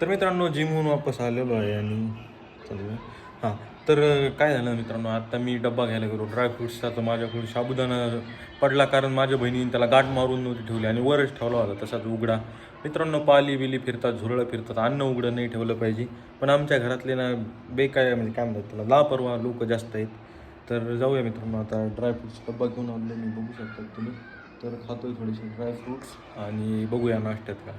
तर मित्रांनो जिमहून वापस आलेलो आहे आणि चालू आहे. हां तर काय झालं मित्रांनो, आता मी डब्बा घ्यायला गेलो ड्रायफ्रुट्सचा. तर माझ्याकडून साबुदाणा पडला, कारण माझ्या बहिणीने त्याला गाठ मारून नव्हती ठेवली आणि वरच ठेवला होता तसाच उघडा. मित्रांनो पाली बिली फिरतात, झुरळं फिरतात, अन्न उघडं नाही ठेवलं पाहिजे. पण आमच्या घरातले ना बेकाय म्हणजे काय म्हणतात त्याला, लापरवाह लोक जास्त आहेत. तर जाऊया मित्रांनो, आता ड्रायफ्रुट्स डब्बा घेऊन आणले मी, बघू शकतात तुम्ही. तर खातोय थोडेसे ड्रायफ्रुट्स आणि बघूया नाश्त्यात काय.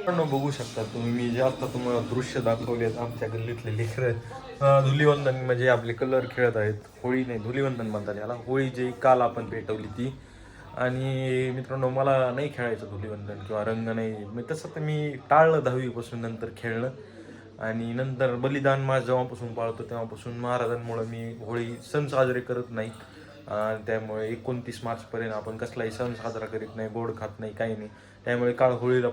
मित्रांनो बघू शकता तुम्ही, मी जे आता तुम्हाला दृश्य दाखवले आहेत आमच्या गल्लीतले लेकरं धुलिवंदन म्हणजे आपले कलर खेळत आहेत. होळी नाही, धुलिवंदन म्हणतात याला. होळी जी काल आपण पेटवली ती. आणि मित्रांनो मला नाही खेळायचं धुलिवंदन किंवा रंग नाही, मी तसं तर मी टाळलं 10वीपासून नंतर खेळणं. आणि नंतर बलिदान मास जेव्हापासून पाळतो तेव्हापासून महाराजांमुळं मी होळी सण साजरे करत नाही. त्यामुळे 29 मार्चपर्यंत आपण कसलाही सण साजरा करीत नाही, गोड खात नाही, काही नाही. त्यामुळे काळ होळीला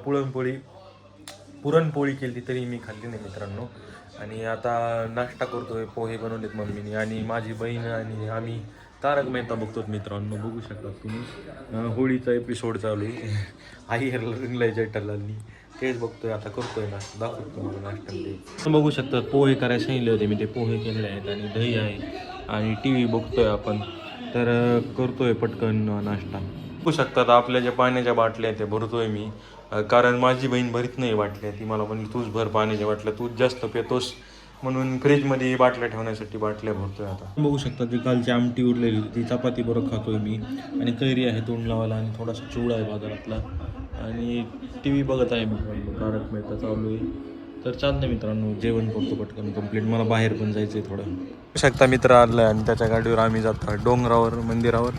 पुरणपोळी केली तरी मी खाल्ली नाही मित्रांनो. आणि आता नाश्ता करतोय, पोहे बनवलेत मम्मीने आणि माझी बहीण आणि आम्ही तारक मेहता बघतो मित्रांनो. बघू शकता तुम्ही होळीचा एपिसोड चालू आहे. आई रिंगलाय जटलांनी, तेच बघतोय आता, करतोय नाश्ता, दाखवतो तुम्हाला नाश्त्यामध्ये. बघू शकतात पोहे करायला सांगितले होते मी, ते पोहे केलेले आहेत आणि दही आहे आणि टी व्ही बघतोय आपण. तर करतोय पटकन नाश्ता. बघू शकतात आपल्या ज्या पाण्याच्या बाटल्या आहेत त्या भरतोय मी, कारण माझी बहीण भरीत नाही बाटल्या. ती मला म्हणली तूच भर पाण्याच्या बाटल्या, तूच जास्त पितोस, म्हणून फ्रीजमध्ये बाटल्या ठेवण्यासाठी बाटल्या भरतोय आता. बघू शकता ती कालची आमटी उरलेली ती चपाती बरोबर खातोय मी, आणि कैरी आहे तोंड लावायला आणि थोडासा चिवडा आहे बाजारातला. आणि टी व्ही बघत आहे मित्रांनो, तारक मेहता चालू आहे. तर चालतं मित्रांनो, जेवण करतो पटकन कंप्लीट, मला बाहेर पण जायचं आहे थोडं. बघू शकता मित्र आलं आणि त्याच्या गाडीवर आम्ही जातो डोंगरावर मंदिरावर.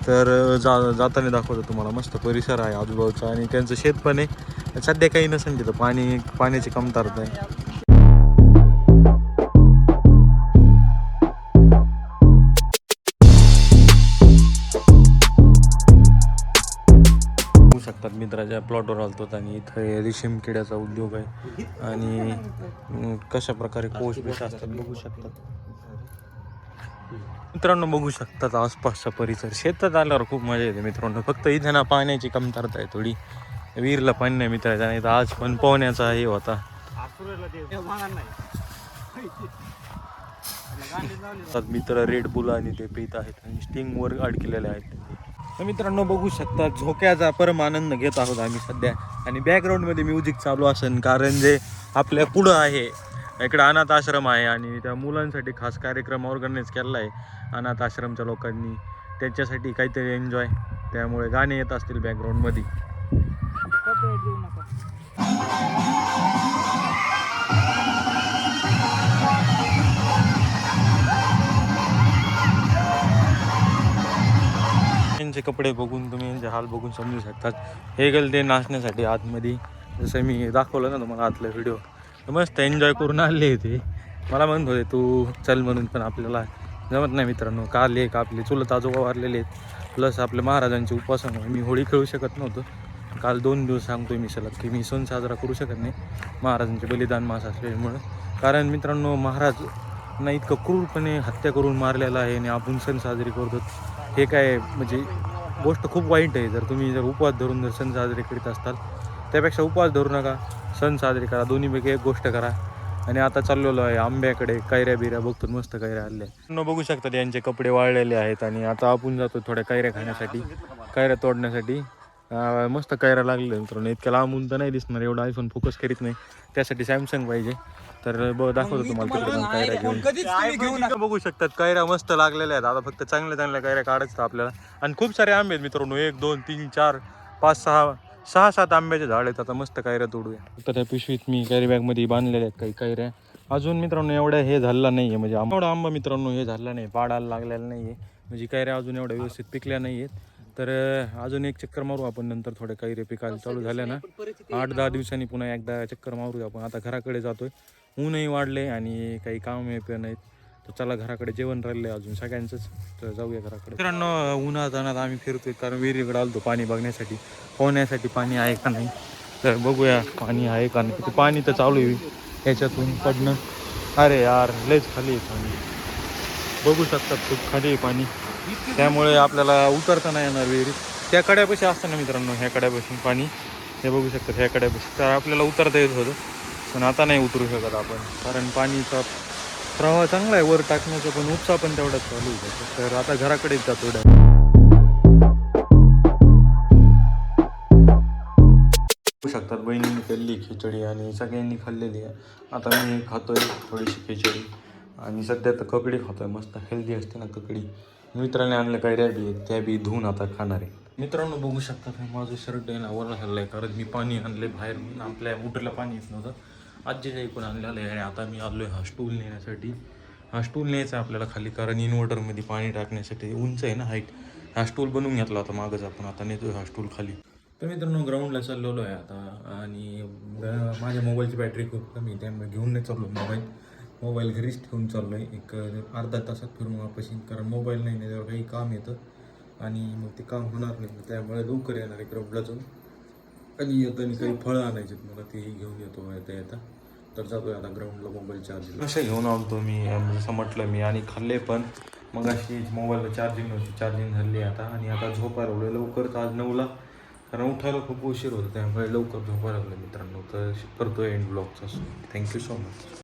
तर जाताना दाखवतो तुम्हाला, मस्त परिसर आहे आजूबाजूचा आणि त्यांचं शेत पण आहे. सध्या काही नसेल तिथं, पाण्याची कमतरता आहे. बघू शकतात मित्राच्या प्लॉटवर आलतो आणि इथं रेशीम किड्याचा उद्योग आहे आणि कशा प्रकारे कोश बिश असतात बघू शकतात मित्रांनो. बघू शकतात आसपासचा परिसर. शेतात आल्यावर खूप मजा येते मित्रांनो, फक्त इथे ना पाण्याची कमतरता आहे थोडी, विहिरीला पाणी नाही मित्राच्या, नाही तर आज पण पोहण्याचा हे होता. मित्र रेड बुल आणि ते पीत आहेत आणि स्टिंगवर अडकलेले आहेत. मित्रांनो बघू शकता झोक्याचा परम आनंद घेत आहोत आम्ही सध्या, आणि बॅकग्राऊंडमध्ये म्युझिक चालू असेल कारण जे आपल्या पुढं आहे इकडं अनाथ आश्रम आहे आणि त्या मुलांसाठी खास कार्यक्रम ऑर्गनाईज केला आहे अनाथ आश्रमच्या लोकांनी, त्यांच्यासाठी काहीतरी एन्जॉय, त्यामुळे गाणे येत असतील बॅकग्राऊंडमध्ये. यांचे कपडे बघून तुम्ही यांचे हाल बघून समजू शकतात. हे गेले ते नाचण्यासाठी आतमध्ये, जसं मी दाखवलं ना तुम्हाला आतला व्हिडिओ. मस्त एन्जॉय करून आले होते. मला म्हणत होते तू चल म्हणून, पण आपल्याला जमत नाही मित्रांनो. काल एक आपले चुलत आजोबा वारलेले आहेत, प्लस आपल्या महाराजांचे उपासनामुळे मी होळी खेळू शकत नव्हतो. काल 2 दिवस सांगतोय मी सलग की मी सण साजरा करू शकत नाही महाराजांचे बलिदान मास असल्यामुळं. कारण मित्रांनो महाराज ना इतकं क्रूरपणे हत्या करून मारलेला आहे आणि आपण सण साजरे करतो, हे काय म्हणजे गोष्ट खूप वाईट आहे. जर उपवास धरून जर सण साजरे करीत असताल, त्यापेक्षा उपवास धरू नका, सण साजरे करा, दोन्हीपैकी एक गोष्ट करा. आणि आता चाललेलो आहे आंब्याकडे, कैऱ्या बिऱ्या बघतो, मस्त कैऱ्या आल्या. बघू शकतात यांचे कपडे वाळलेले आहेत आणि आता आपण जातो थोड्या कैऱ्या खाण्यासाठी, कैऱ्या तोडण्यासाठी. मस्त कैऱ्या लागले मित्रांनो, इतक्या लांबून तर नाही दिसणार, एवढा आयफोन फोकस करीत नाही, त्यासाठी सॅमसंग पाहिजे. तर दाखवतो तुम्हाला तिकडे कैऱ्या घेऊन. बघू शकतात कैऱ्या मस्त लागलेल्या आहेत. आता फक्त चांगल्या चांगल्या कैऱ्या काढायचं आपल्याला. आणि खूप सारे आंबे आहेत मित्रांनो, 1 2 3 4 5 6 7 आंब्याचे झाड आहेत. आता मस्त कैऱ्या तोडूया. फक्त त्या पिशवीत मी कॅरी बॅगमध्ये बांधलेल्या आहेत काही कैऱ्या. अजून मित्रांनो एवढ्या हे झालेला नाही आहे, म्हणजे एवढा आंबा मित्रांनो हे झाला नाही, पाडायला लागलेला नाही आहे, म्हणजे कैऱ्या अजून एवढ्या व्यवस्थित पिकल्या नाही आहेत. तर अजून एक चक्कर मारू आपण नंतर, थोड्या कैऱ्या पिकायला चालू झाल्या ना 8-10 दिवसांनी पुन्हा एकदा चक्कर मारूया आपण. आता घराकडे जातोय, ऊनही वाढले आणि काही काम हे पण नाहीत. तर चला घराकडे, जेवण राहिलं अजून सगळ्यांचंच, तर जाऊया घराकडे. मित्रांनो उन्हात जाणार आम्ही फिरतोय, कारण विहिरीकडे आलतो पाणी बघण्यासाठी, पोहण्यासाठी पाणी आहे का नाही. तर बघूया पाणी आहे का नाही. पाणी तर चालू आहे ह्याच्यातून पडणं. अरे यार लयच खाली आहे पाणी, बघू शकतात खूप खाली आहे पाणी. त्यामुळे आपल्याला उतरता नाही येणार विहिरीत. त्या कड्यापाशी असतं ना मित्रांनो, ह्या कड्यापासून पाणी हे बघू शकतात, ह्या कड्यापाशी तर आपल्याला उतरता येत होतं, पण आता नाही उतरू शकत आपण, कारण पाणीचा प्रवाह चांगला आहे वर टाकण्याचा, पण उपसा पण तेवढाच चालू आहे. तर आता घराकडेच जातो बघू शकतात. बहिणीने केलेली खिचडी आणि सगळ्यांनी खाल्लेली आहे. आता मी खातोय थोडीशी खिचडी आणि सध्या तर ककडी खातोय, मस्त हेल्दी असते ना ककडी. मित्राने आणलं काही रॅबी आहेत, त्या बी धुवून आता खाणार आहे. मित्रांनो बघू शकता माझं शर्ट आहे ना वरला हल्लं आहे, कारण मी पाणी आणले बाहेर, आपल्या मोटरला पाणी येत नव्हतं, आजीच्या इकडून आणलेलं आहे. आणि आता मी आलो आहे हा स्टूल नेण्यासाठी. हा स्टूल न्यायचा आहे आपल्याला खाली, कारण इन्व्हर्टरमध्ये पाणी टाकण्यासाठी उंच आहे ना हाईट. हा स्टूल बनवून घेतला होता मागच आपण, आता नेतो हा स्टूल खाली. तर मित्रांनो ग्राउंडला चाललेलो आहे आता, आणि माझ्या मोबाईलची बॅटरी खूप कमी आहे, त्यामुळे घेऊन नाही चाललो मोबाईल घरीच ठेवून चाललो आहे. एक अर्धा तासात फिरून वापस येईन, कारण मोबाईल नाही त्यावर काही काम येतं आणि मग ते काम होणार नाही, त्यामुळे लवकर येणार आहे ग्राउंडला जाऊन. आणि येताना काही फळं आणायचे मला, तेही घेऊन येतो येता. तर जातोय आता ग्राउंडला मोबाईल चार्जिंग असे घेऊन आलो मी, जसं म्हटलं मी, आणि खाल्ले पण. मग अशी मोबाईलला चार्जिंग नव्हती, चार्जिंग झाली आता. आणि आता झोपायला लागलो लवकरच आज 9ला, कारण उठायला खूप उशीर होतो, त्यामुळे लवकर झोपायला लागलो मित्रांनो. तर करतो एंड ब्लॉगचा. Thank you so much.